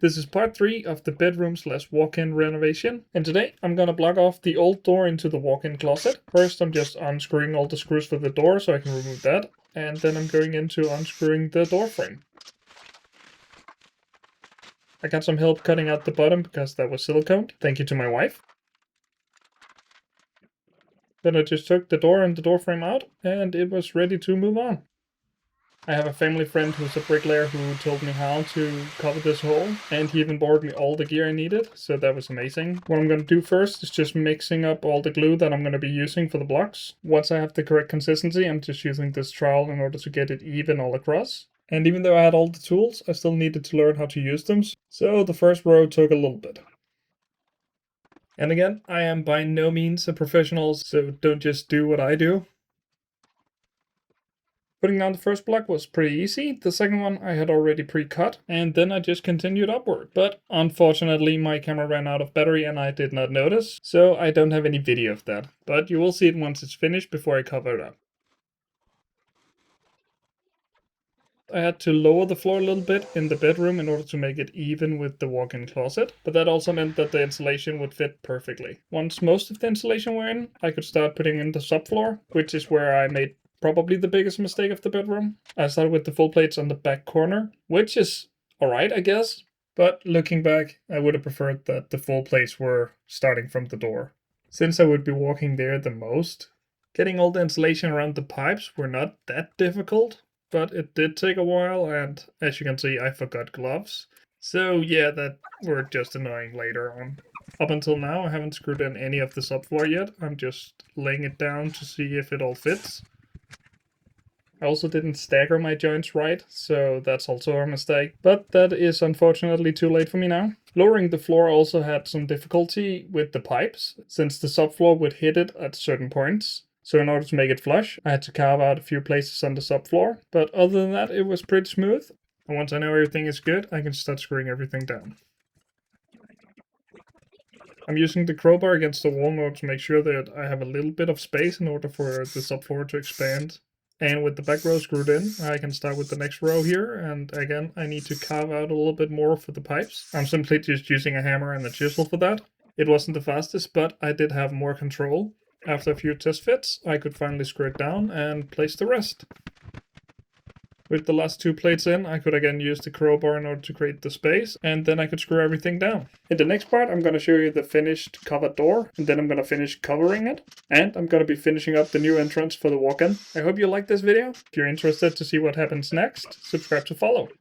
This is part 3 of the bedroom / walk-in renovation, and today I'm gonna block off the old door into the walk-in closet. First I'm just unscrewing all the screws for the door so I can remove that, and then I'm going into unscrewing the door frame. I got some help cutting out the bottom because that was siliconed. Thank you to my wife. Then I just took the door and the door frame out, and it was ready to move on. I have a family friend who's a bricklayer who told me how to cover this hole, and he even borrowed me all the gear I needed, so that was amazing. What I'm going to do first is just mixing up all the glue that I'm going to be using for the blocks. Once I have the correct consistency, I'm just using this trowel in order to get it even all across. And even though I had all the tools, I still needed to learn how to use them, so the first row took a little bit. And again, I am by no means a professional, so don't just do what I do. Putting down the first block was pretty easy. The second one I had already pre-cut, and then I just continued upward. But unfortunately my camera ran out of battery and I did not notice, so I don't have any video of that. But you will see it once it's finished before I cover it up. I had to lower the floor a little bit in the bedroom in order to make it even with the walk-in closet, but that also meant that the insulation would fit perfectly. Once most of the insulation were in, I could start putting in the subfloor, which is where I made probably the biggest mistake of the bedroom. I started with the full plates on the back corner, which is alright, I guess. But looking back, I would have preferred that the full plates were starting from the door. Since I would be walking there the most, getting all the insulation around the pipes were not that difficult, but it did take a while, and as you can see, I forgot gloves. So yeah, that were just annoying later on. Up until now, I haven't screwed in any of the subfloor yet. I'm just laying it down to see if it all fits. I also didn't stagger my joints right, so that's also a mistake. But that is unfortunately too late for me now. Lowering the floor also had some difficulty with the pipes, since the subfloor would hit it at certain points. So in order to make it flush, I had to carve out a few places on the subfloor. But other than that, it was pretty smooth. And once I know everything is good, I can start screwing everything down. I'm using the crowbar against the wall in order to make sure that I have a little bit of space in order for the subfloor to expand. And with the back row screwed in, I can start with the next row here, and again, I need to carve out a little bit more for the pipes. I'm simply just using a hammer and a chisel for that. It wasn't the fastest, but I did have more control. After a few test fits, I could finally screw it down and place the rest. With the last 2 plates in, I could again use the crowbar in order to create the space, and then I could screw everything down. In the next part, I'm going to show you the finished covered door, and then I'm going to finish covering it, and I'm going to be finishing up the new entrance for the walk-in. I hope you liked this video. If you're interested to see what happens next, subscribe to follow.